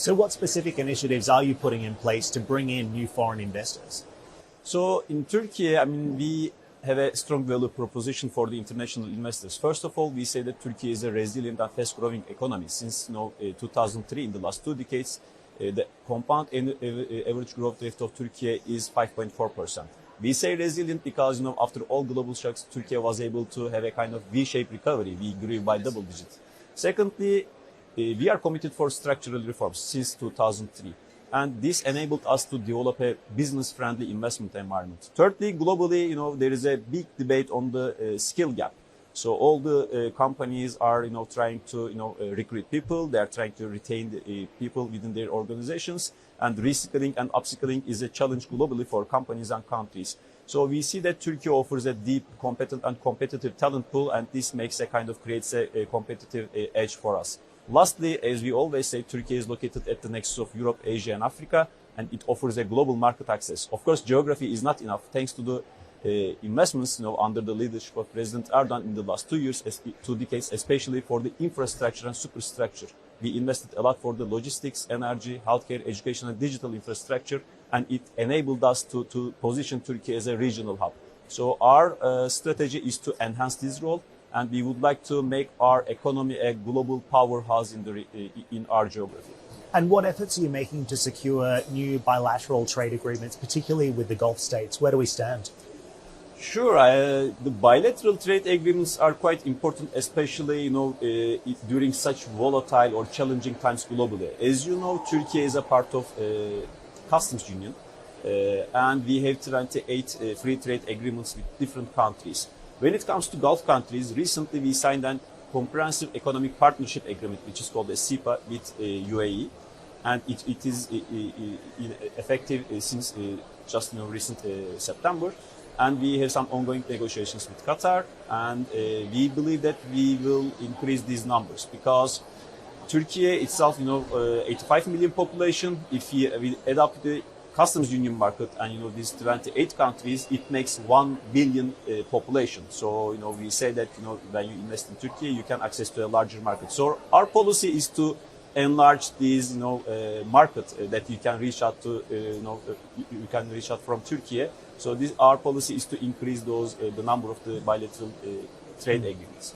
So what specific initiatives are you putting in place to bring in new foreign investors? So in Turkey, I mean, we have a strong value proposition for the international investors. First of all, we say that Turkey is a resilient and fast-growing economy. Since 2003, in the last 2 decades, the compound average growth rate of Turkey is 5.4%. We say resilient because, after all global shocks, Turkey was able to have a kind of V-shaped recovery. We grew by double digits. Secondly, we are committed for structural reforms since 2003. And this enabled us to develop a business-friendly investment environment. Thirdly, globally, there is a big debate on the skill gap. So all the companies are, trying to, recruit people. They are trying to retain the people within their organizations. And reskilling and upskilling is a challenge globally for companies and countries. So we see that Turkey offers a deep, competent and competitive talent pool, and this creates a competitive edge for us. Lastly, as we always say, Turkey is located at the nexus of Europe, Asia and Africa, and it offers a global market access. Of course, geography is not enough. Thanks to the investments under the leadership of President Erdogan in the last 2 decades, especially for the infrastructure and superstructure. We invested a lot for the logistics, energy, healthcare, education and digital infrastructure, and it enabled us to position Turkey as a regional hub. So our strategy is to enhance this role, and we would like to make our economy a global powerhouse in our geography. And what efforts are you making to secure new bilateral trade agreements, particularly with the Gulf states? Where do we stand? Sure, the bilateral trade agreements are quite important, especially during such volatile or challenging times globally. As you know, Turkey is a part of customs union, and we have 28 free trade agreements with different countries. When it comes to Gulf countries, recently we signed a comprehensive economic partnership agreement, which is called a CEPA, with UAE, and it is effective since just recent September. And we have some ongoing negotiations with Qatar, and we believe that we will increase these numbers because Turkey itself, 85 million population. If we add up the customs union market and these 28 countries, it makes 1 billion population. So we say that when you invest in Turkey, you can access to a larger market. So our policy is to enlarge these market that you can reach out to you can reach out from Turkey. So our policy is to increase the number of the bilateral trade agreements.